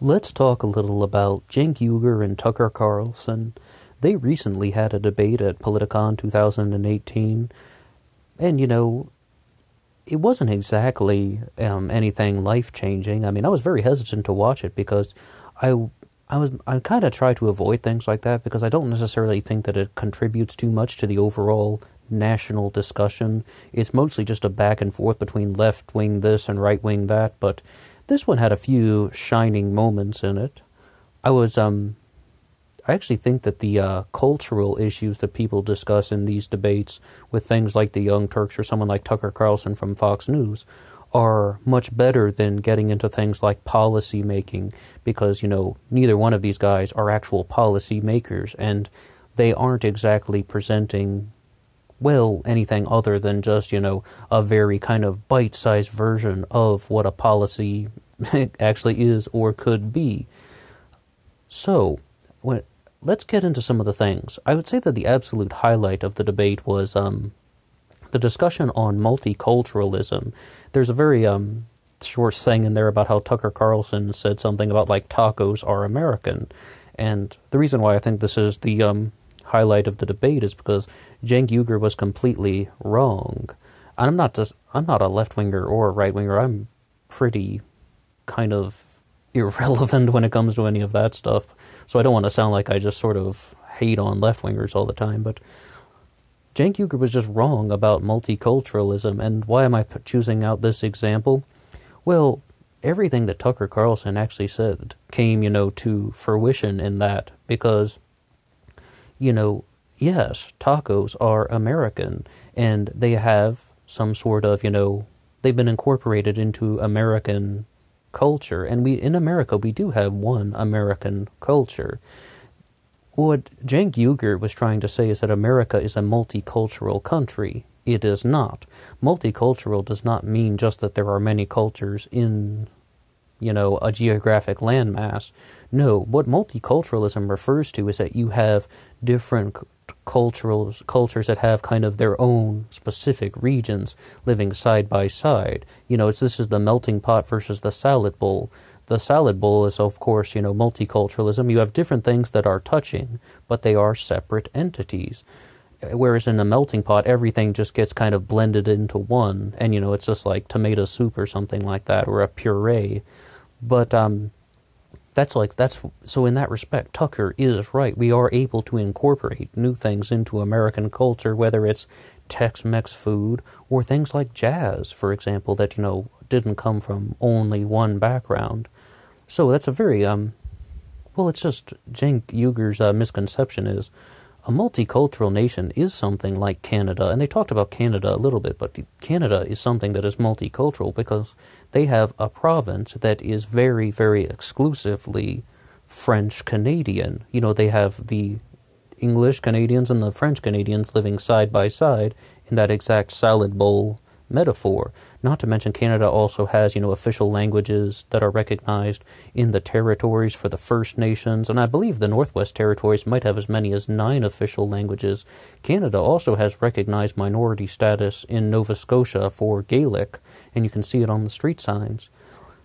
Let's talk a little about Cenk Uygur and Tucker Carlson. They recently had a debate at politicon 2018, and it wasn't exactly anything life-changing. I mean, I was very hesitant to watch it because I kind of try to avoid things like that because I don't necessarily think that it contributes too much to the overall national discussion. It's mostly just a back and forth between left-wing this and right-wing that, but this one had a few shining moments in it. I actually think that the cultural issues that people discuss in these debates with things like the Young Turks or someone like Tucker Carlson from Fox News are much better than getting into things like policy making because, neither one of these guys are actual policy makers and they aren't exactly presenting, well, anything other than just, a very kind of bite-sized version of what a policy actually is or could be. So, let's get into some of the things. I would say that the absolute highlight of the debate was the discussion on multiculturalism. There's a very short thing in there about how Tucker Carlson said something about, like, tacos are American. And the reason why I think this is the highlight of the debate is because Cenk Uygur was completely wrong. And I'm not a left-winger or a right-winger. I'm pretty kind of irrelevant when it comes to any of that stuff. So I don't want to sound like I just sort of hate on left-wingers all the time, but Cenk Uygur was just wrong about multiculturalism. And why am I choosing out this example? Well, everything that Tucker Carlson actually said came, to fruition in that because, yes, tacos are American, and they have some sort of, they've been incorporated into American culture, and in America, we do have one American culture. What Cenk Uygur was trying to say is that America is a multicultural country. It is not. Multicultural does not mean just that there are many cultures in, a geographic landmass. No, what multiculturalism refers to is that you have different cultures that have kind of their own specific regions living side by side. This is the melting pot versus the salad bowl. The salad bowl is, of course, multiculturalism. You have different things that are touching, but they are separate entities. Whereas in a melting pot, everything just gets kind of blended into one, and, it's just like tomato soup or something like that, or a puree. But so in that respect, Tucker is right. We are able to incorporate new things into American culture, whether it's Tex-Mex food or things like jazz, for example, that, didn't come from only one background. So that's a very, it's just Cenk Uygur's misconception is a multicultural nation is something like Canada, and they talked about Canada a little bit, but Canada is something that is multicultural because they have a province that is very, very exclusively French-Canadian. They have the English Canadians and the French Canadians living side by side in that exact salad bowl metaphor. Not to mention Canada also has, official languages that are recognized in the territories for the First Nations, and I believe the Northwest Territories might have as many as 9 official languages. Canada also has recognized minority status in Nova Scotia for Gaelic, and you can see it on the street signs.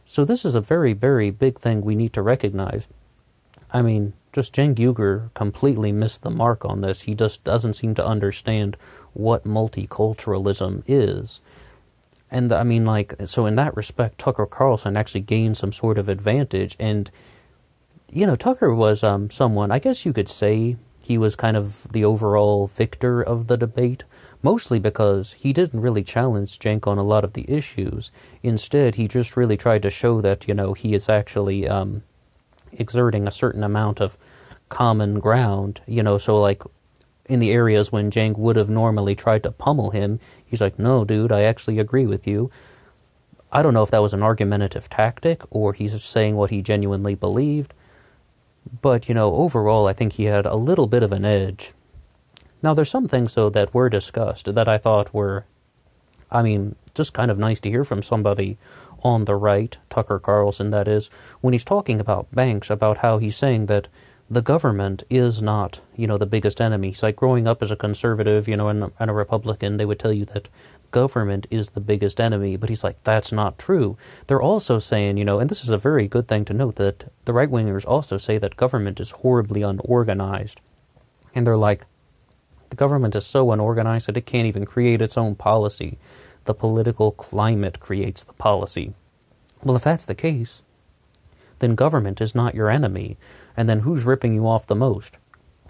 So this is a very, very big thing we need to recognize. I mean, just Cenk Uygur completely missed the mark on this. He just doesn't seem to understand what multiculturalism is. And so in that respect, Tucker Carlson actually gained some sort of advantage. And, Tucker was someone, I guess you could say he was kind of the overall victor of the debate, mostly because he didn't really challenge Cenk on a lot of the issues. Instead, he just really tried to show that, he is actually exerting a certain amount of common ground, so like in the areas when Cenk would have normally tried to pummel him, he's like, no, dude, I actually agree with you. I don't know if that was an argumentative tactic or he's just saying what he genuinely believed, but, overall I think he had a little bit of an edge. Now, there's some things, though, that were discussed that I thought were, just kind of nice to hear from somebody on the right, Tucker Carlson, that is, when he's talking about banks, about how he's saying that the government is not, the biggest enemy. It's like growing up as a conservative, and a Republican, they would tell you that government is the biggest enemy, but he's like, that's not true. They're also saying, and this is a very good thing to note, that the right-wingers also say that government is horribly unorganized. And they're like, the government is so unorganized that it can't even create its own policy. The political climate creates the policy. Well, if that's the case, then government is not your enemy. And then who's ripping you off the most?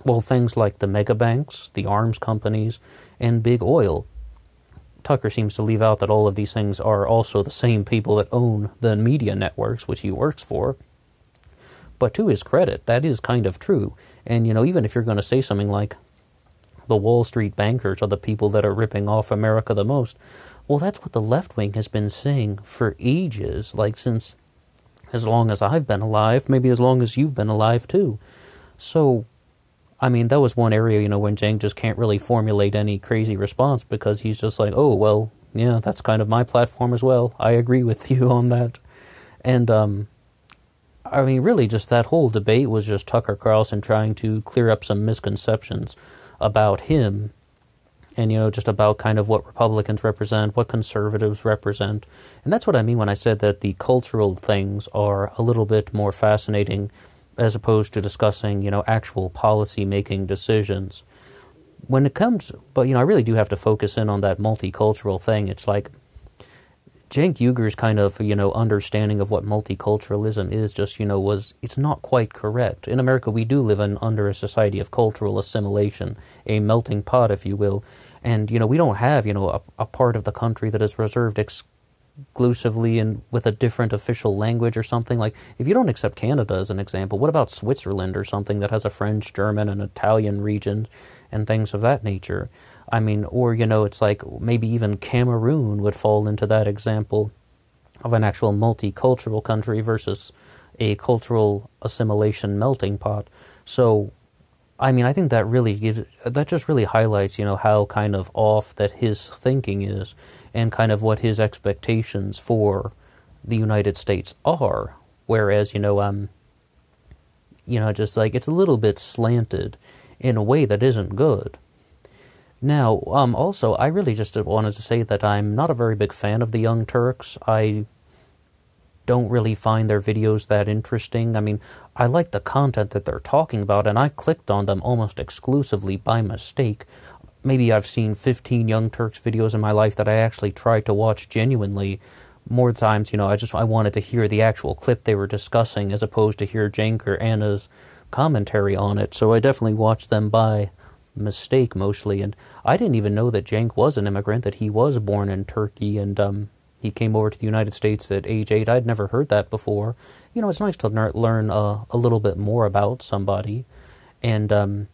Well, things like the mega banks, the arms companies, and big oil. Tucker seems to leave out that all of these things are also the same people that own the media networks, which he works for. But to his credit, that is kind of true. And, even if you're going to say something like, the Wall Street bankers are the people that are ripping off America the most, well, that's what the left wing has been saying for ages, like since as long as I've been alive, maybe as long as you've been alive too. So, that was one area, when Cenk just can't really formulate any crazy response because he's just like, oh, well, yeah, that's kind of my platform as well. I agree with you on that. And, really just that whole debate was just Tucker Carlson trying to clear up some misconceptions about him and, just about kind of what Republicans represent, what conservatives represent. And that's what I mean when I said that the cultural things are a little bit more fascinating as opposed to discussing, actual policy-making decisions. When it comes, but, I really do have to focus in on that multicultural thing. It's like Cenk Uygur's kind of, understanding of what multiculturalism is just, it's not quite correct. In America, we do live under a society of cultural assimilation, a melting pot, if you will. And, we don't have, a part of the country that is reserved exclusively and with a different official language or something. Like, if you don't accept Canada as an example, what about Switzerland or something that has a French, German, and Italian region and things of that nature? Or, it's like maybe even Cameroon would fall into that example of an actual multicultural country versus a cultural assimilation melting pot. So, I think that just really highlights, how kind of off that his thinking is and kind of what his expectations for the United States are. Whereas, just like it's a little bit slanted in a way that isn't good. Now, also, I really just wanted to say that I'm not a very big fan of the Young Turks. I don't really find their videos that interesting. I like the content that they're talking about, and I clicked on them almost exclusively by mistake. Maybe I've seen 15 Young Turks videos in my life that I actually tried to watch genuinely. More times, I wanted to hear the actual clip they were discussing as opposed to hear Cenk or Anna's commentary on it. So I definitely watched them by mistake mostly, and I didn't even know that Cenk was an immigrant, that he was born in Turkey, and he came over to the United States at age 8. I'd never heard that before. It's nice to learn a little bit more about somebody. And,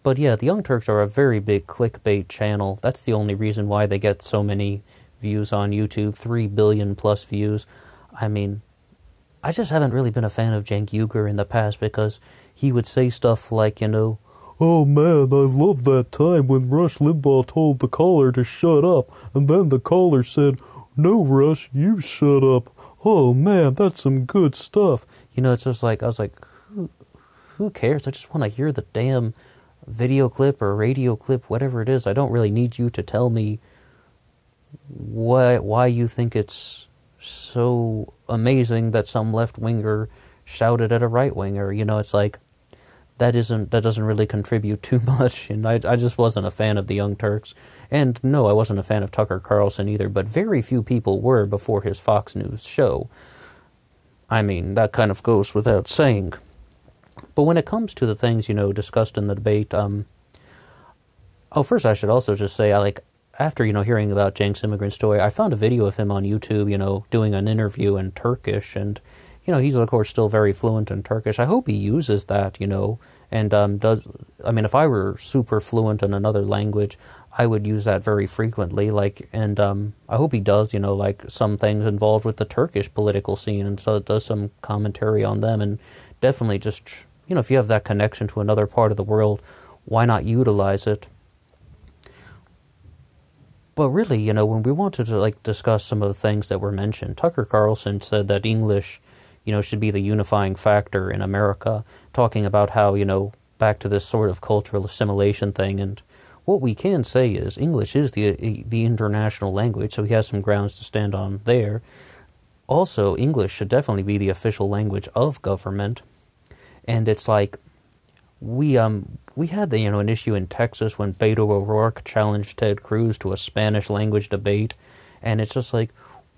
but yeah, the Young Turks are a very big clickbait channel. That's the only reason why they get so many views on YouTube, 3 billion plus views. I just haven't really been a fan of Cenk Uygur in the past because he would say stuff like, oh man, I love that time when Rush Limbaugh told the caller to shut up, and then the caller said, no, Rush, you shut up. Oh man, that's some good stuff. It's just like, I was like, who cares? I just want to hear the damn video clip or radio clip, whatever it is. I don't really need you to tell me why you think it's so amazing that some left-winger shouted at a right-winger. It's like, that doesn't really contribute too much, and I just wasn't a fan of the Young Turks. And no, I wasn't a fan of Tucker Carlson either, but very few people were before his Fox News show. That kind of goes without saying. But when it comes to the things, discussed in the debate, first I should also just say, after, hearing about Cenk's immigrant story, I found a video of him on YouTube, doing an interview in Turkish, and he's, of course, still very fluent in Turkish. I hope he uses that, and if I were super fluent in another language, I would use that very frequently, and I hope he does, some things involved with the Turkish political scene, and so it does some commentary on them, and definitely just, if you have that connection to another part of the world, why not utilize it? But really, when we wanted to, discuss some of the things that were mentioned, Tucker Carlson said that English should be the unifying factor in America, talking about how, back to this sort of cultural assimilation thing. And what we can say is English is the international language, so he has some grounds to stand on there. Also, English should definitely be the official language of government. And it's like, we had an issue in Texas when Beto O'Rourke challenged Ted Cruz to a Spanish language debate, and it's just like,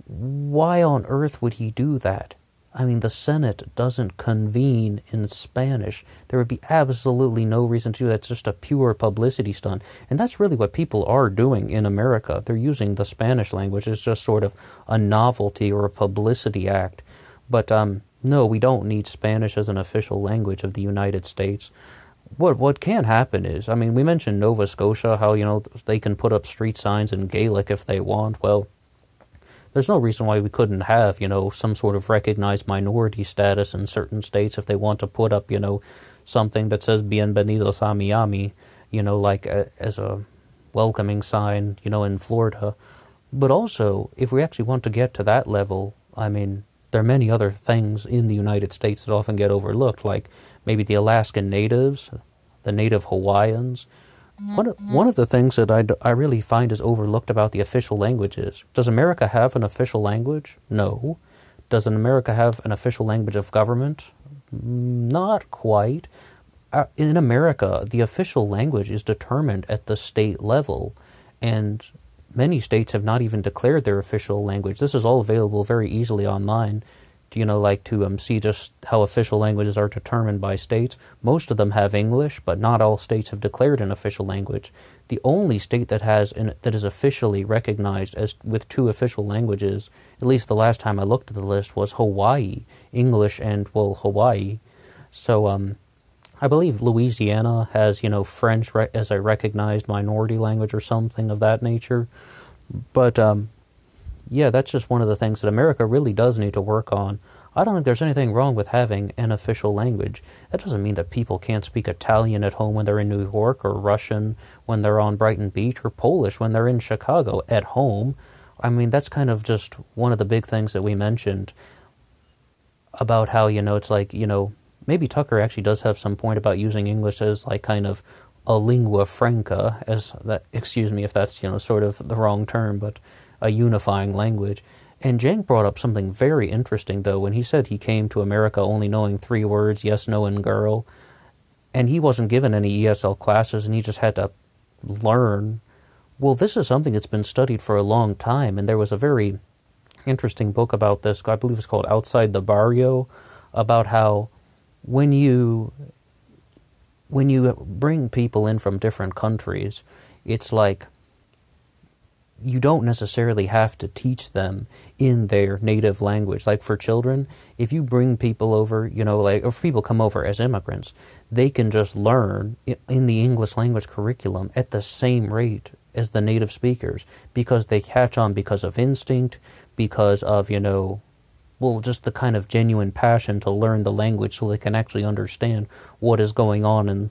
why on earth would he do that? I mean, the Senate doesn't convene in Spanish. There would be absolutely no reason to do that. It's just a pure publicity stunt. And that's really what people are doing in America. They're using the Spanish language as just sort of a novelty or a publicity act. But no, we don't need Spanish as an official language of the United States. What can happen is, I mean, we mentioned Nova Scotia, how, they can put up street signs in Gaelic if they want. Well, there's no reason why we couldn't have, some sort of recognized minority status in certain states if they want to put up, something that says Bienvenidos a Miami, like as a welcoming sign, in Florida. But also, if we actually want to get to that level, I mean, there are many other things in the United States that often get overlooked, like maybe the Alaskan Natives, the Native Hawaiians. One of the things that I really find is overlooked about the official languages. Does America have an official language? No. Does America have an official language of government? Not quite. In America, the official language is determined at the state level, and many states have not even declared their official language. This is all available very easily online. To see just how official languages are determined by states. Most of them have English, but not all states have declared an official language. The only state that is officially recognized as with two official languages, at least the last time I looked at the list, was Hawaii, English and Hawaii. So I believe Louisiana has French as a recognized minority language or something of that nature. But yeah, that's just one of the things that America really does need to work on. I don't think there's anything wrong with having an official language. That doesn't mean that people can't speak Italian at home when they're in New York, or Russian when they're on Brighton Beach, or Polish when they're in Chicago at home. I mean, that's kind of just one of the big things that we mentioned about how, it's like, maybe Tucker actually does have some point about using English as like kind of a lingua franca, excuse me if that's, sort of the wrong term, but a unifying language. And Cenk brought up something very interesting, though, when he said he came to America only knowing 3 words, yes, no, and girl, and he wasn't given any ESL classes, and he just had to learn. Well, this is something that's been studied for a long time, and there was a very interesting book about this, I believe it's called Outside the Barrio, about how when you bring people in from different countries, it's like you don't necessarily have to teach them in their native language. Like for children, if you bring people over, or if people come over as immigrants, they can just learn in the English language curriculum at the same rate as the native speakers, because they catch on because of instinct, because of, just the kind of genuine passion to learn the language so they can actually understand what is going on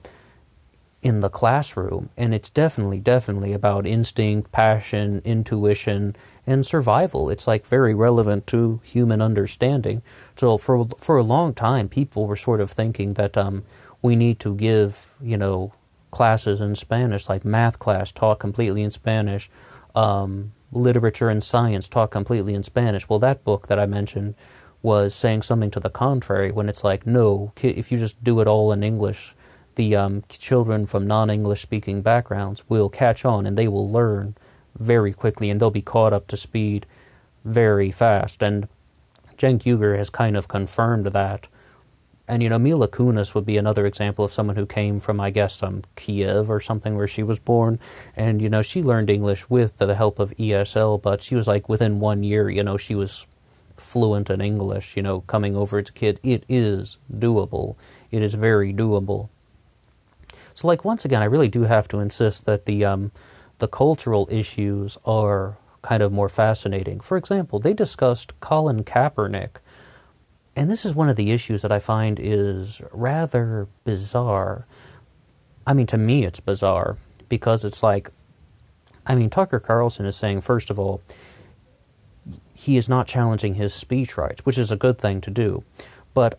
in the classroom. And it's definitely about instinct, passion, intuition, and survival. It's like very relevant to human understanding. So for a long time, people were sort of thinking that we need to give, classes in Spanish, like math class taught completely in Spanish, literature and science taught completely in Spanish. Well, that book that I mentioned was saying something to the contrary, when it's like, no, if you just do it all in English, the children from non-English speaking backgrounds will catch on, and they will learn very quickly, and they'll be caught up to speed very fast. And Cenk Uygur has kind of confirmed that. And, Mila Kunis would be another example of someone who came from, I guess, Kiev or something where she was born. And, she learned English with the help of ESL, but she was like within 1 year, she was fluent in English, coming over as a kid. It is doable. It is very doable. So, once again, I really do have to insist that the cultural issues are kind of more fascinating. For example, they discussed Colin Kaepernick. And this is one of the issues that I find is rather bizarre. I mean, to me it's bizarre, because it's like, Tucker Carlson is saying, first of all, he is not challenging his speech rights, which is a good thing to do. But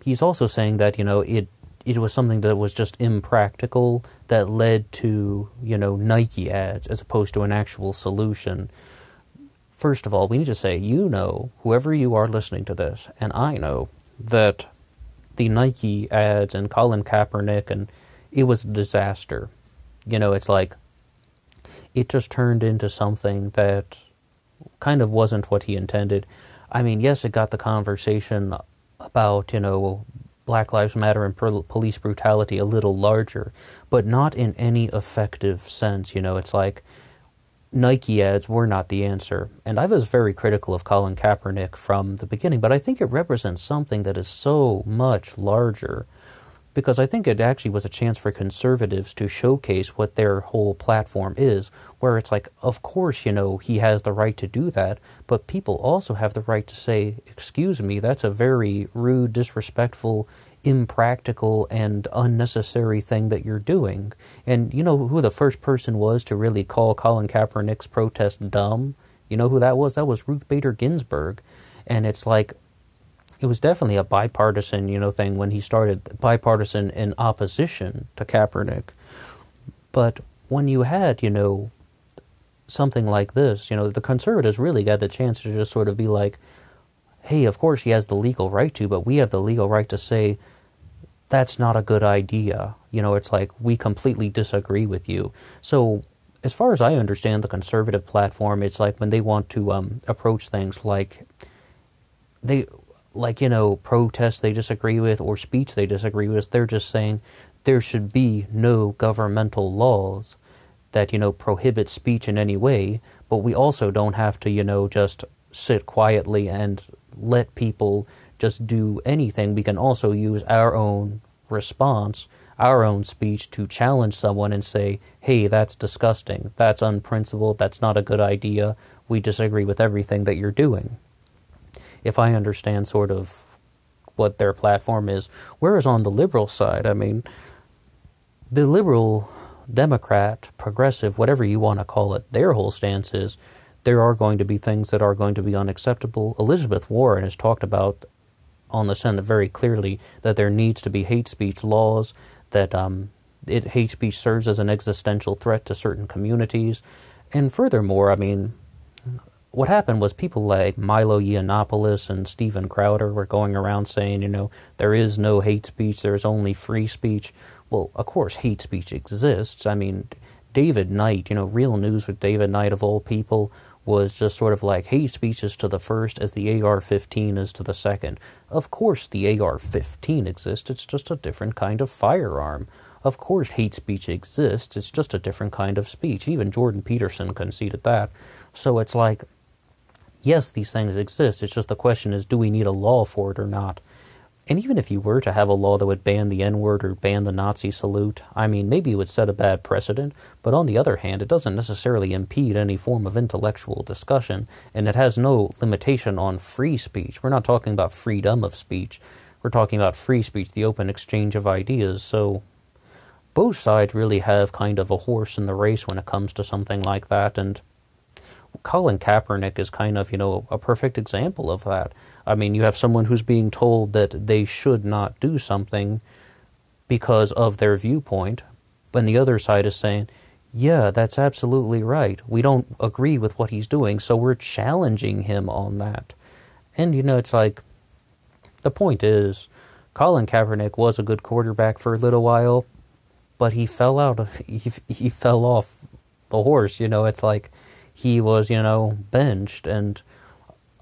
he's also saying that, it was something that was just impractical that led to, Nike ads as opposed to an actual solution. First of all, we need to say, whoever you are listening to this, and I know that the Nike ads and Colin Kaepernick, and it was a disaster. It's like, it just turned into something that kind of wasn't what he intended. I mean, yes, it got the conversation about, Black Lives Matter and police brutality a little larger, but not in any effective sense. It's like Nike ads were not the answer. And I was very critical of Colin Kaepernick from the beginning, but I think it represents something that is so much larger, because I think it actually was a chance for conservatives to showcase what their whole platform is, where it's like, of course, he has the right to do that, but people also have the right to say, excuse me, that's a very rude, disrespectful, impractical, and unnecessary thing that you're doing. And you know who the first person was to really call Colin Kaepernick's protest dumb? You know who that was? That was Ruth Bader Ginsburg. And it's like, it was definitely a bipartisan, thing when he started, bipartisan in opposition to Kaepernick. But when you had, something like this, the conservatives really got the chance to just sort of be like, hey, of course he has the legal right to, but we have the legal right to say, that's not a good idea. It's like, we completely disagree with you. So, as far as I understand the conservative platform, it's like when they want to approach things like, protests they disagree with or speech they disagree with, they're just saying there should be no governmental laws that, prohibit speech in any way, but we also don't have to, just sit quietly and let people just do anything. We can also use our own response, our own speech to challenge someone and say, hey, that's disgusting, that's unprincipled, that's not a good idea, we disagree with everything that you're doing. If I understand sort of what their platform is. Whereas on the liberal side, I mean, the liberal, Democrat, progressive, whatever you want to call it, their whole stance is there are going to be things that are going to be unacceptable. Elizabeth Warren has talked about on the Senate very clearly that there needs to be hate speech laws, that hate speech serves as an existential threat to certain communities. And furthermore, I mean, what happened was people like Milo Yiannopoulos and Steven Crowder were going around saying, there is no hate speech, there is only free speech. Well, of course, hate speech exists. I mean, David Knight, Real News with David Knight of all people, was just sort of like, hate speech is to the first as the AR-15 is to the second. Of course the AR-15 exists, it's just a different kind of firearm. Of course hate speech exists, it's just a different kind of speech. Even Jordan Peterson conceded that. So it's like, yes, these things exist, it's just the question is, do we need a law for it or not? And even if you were to have a law that would ban the N-word or ban the Nazi salute, I mean, maybe it would set a bad precedent, but on the other hand, it doesn't necessarily impede any form of intellectual discussion, and it has no limitation on free speech. We're not talking about freedom of speech. We're talking about free speech, the open exchange of ideas. So both sides really have kind of a horse in the race when it comes to something like that, and Colin Kaepernick is kind of, a perfect example of that. I mean, you have someone who's being told that they should not do something because of their viewpoint, and the other side is saying, yeah, that's absolutely right. We don't agree with what he's doing, so we're challenging him on that. And, it's like, the point is, Colin Kaepernick was a good quarterback for a little while, but he fell out, he fell off the horse, it's like, he was, benched, and,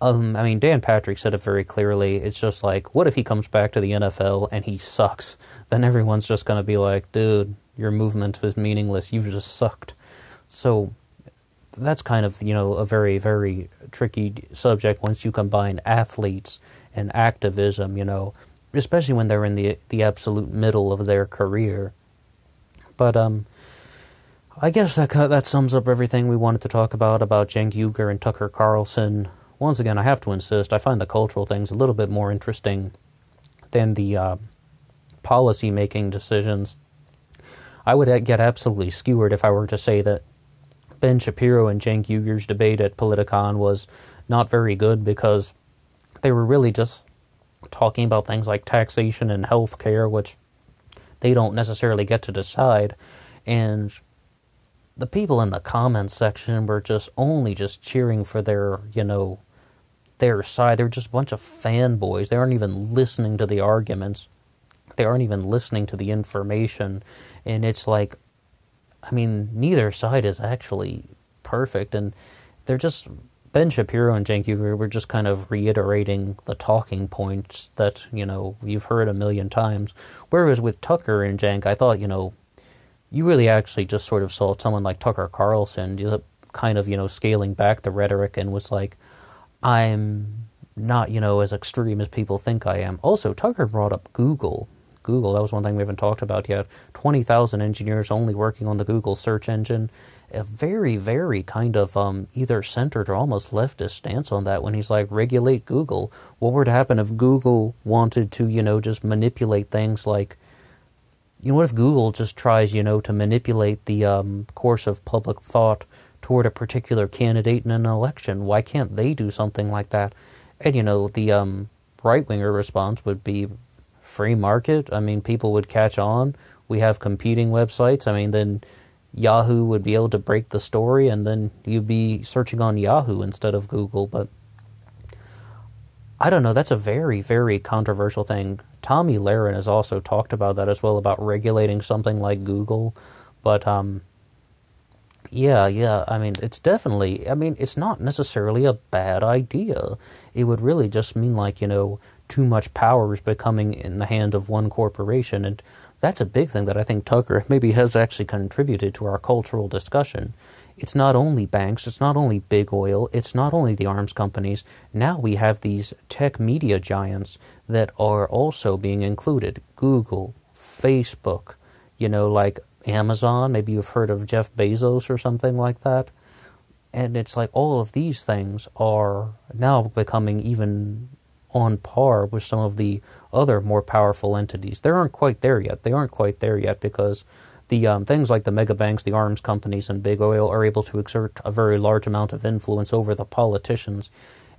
Dan Patrick said it very clearly. It's just like, what if he comes back to the NFL and he sucks? Then everyone's just going to be like, dude, your movement was meaningless, you've just sucked. So, that's kind of, a very, very tricky subject once you combine athletes and activism, especially when they're in the absolute middle of their career. But, I guess that sums up everything we wanted to talk about Cenk Uygur and Tucker Carlson. Once again, I have to insist, I find the cultural things a little bit more interesting than the policy-making decisions. I would get absolutely skewered if I were to say that Ben Shapiro and Cenk Uygur's debate at Politicon was not very good because they were really just talking about things like taxation and health care, which they don't necessarily get to decide. And the people in the comments section were just cheering for their side. They're just a bunch of fanboys. They aren't even listening to the arguments. They aren't even listening to the information. And it's like, I mean, neither side is actually perfect. And they're just, Ben Shapiro and Cenk Uygur were just kind of reiterating the talking points that, you've heard a million times. Whereas with Tucker and Cenk, I thought, you really actually just sort of saw someone like Tucker Carlson kind of, scaling back the rhetoric and was like, I'm not, as extreme as people think I am. Also, Tucker brought up Google. Google, that was one thing we haven't talked about yet. 20,000 engineers only working on the Google search engine. A very, very kind of either centered or almost leftist stance on that when he's like, regulate Google. What would happen if Google wanted to, just manipulate things like, what if Google just tries, to manipulate the course of public thought toward a particular candidate in an election? Why can't they do something like that? And, the right-winger response would be free market. I mean, people would catch on. We have competing websites. I mean, then Yahoo would be able to break the story, and then you'd be searching on Yahoo instead of Google. But I don't know. That's a very, very controversial thing. Tommy Lahren has also talked about that as well, about regulating something like Google. But yeah. I mean, it's definitely, it's not necessarily a bad idea. It would really just mean like, too much power is becoming in the hand of one corporation. And that's a big thing that I think Tucker maybe has actually contributed to our cultural discussion. It's not only banks, it's not only big oil, it's not only the arms companies. Now we have these tech media giants that are also being included. Google, Facebook, like Amazon, maybe you've heard of Jeff Bezos or something like that. And it's like all of these things are now becoming even on par with some of the other more powerful entities. They aren't quite there yet. Because the things like the mega banks, the arms companies, and big oil are able to exert a very large amount of influence over the politicians.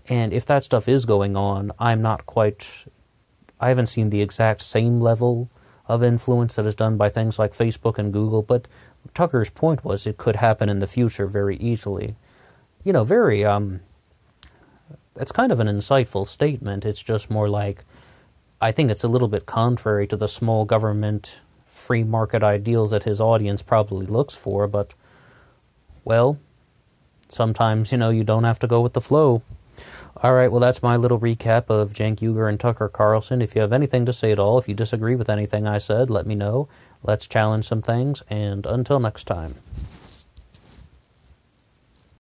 And if that stuff is going on, I haven't seen the exact same level of influence that is done by things like Facebook and Google, but Tucker's point was it could happen in the future very easily. It's kind of an insightful statement. It's just more like, I think it's a little bit contrary to the small government, free market ideals that his audience probably looks for, but, well, sometimes, you don't have to go with the flow. Alright, well, that's my little recap of Cenk Uygur and Tucker Carlson. If you have anything to say at all, if you disagree with anything I said, let me know. Let's challenge some things, and until next time.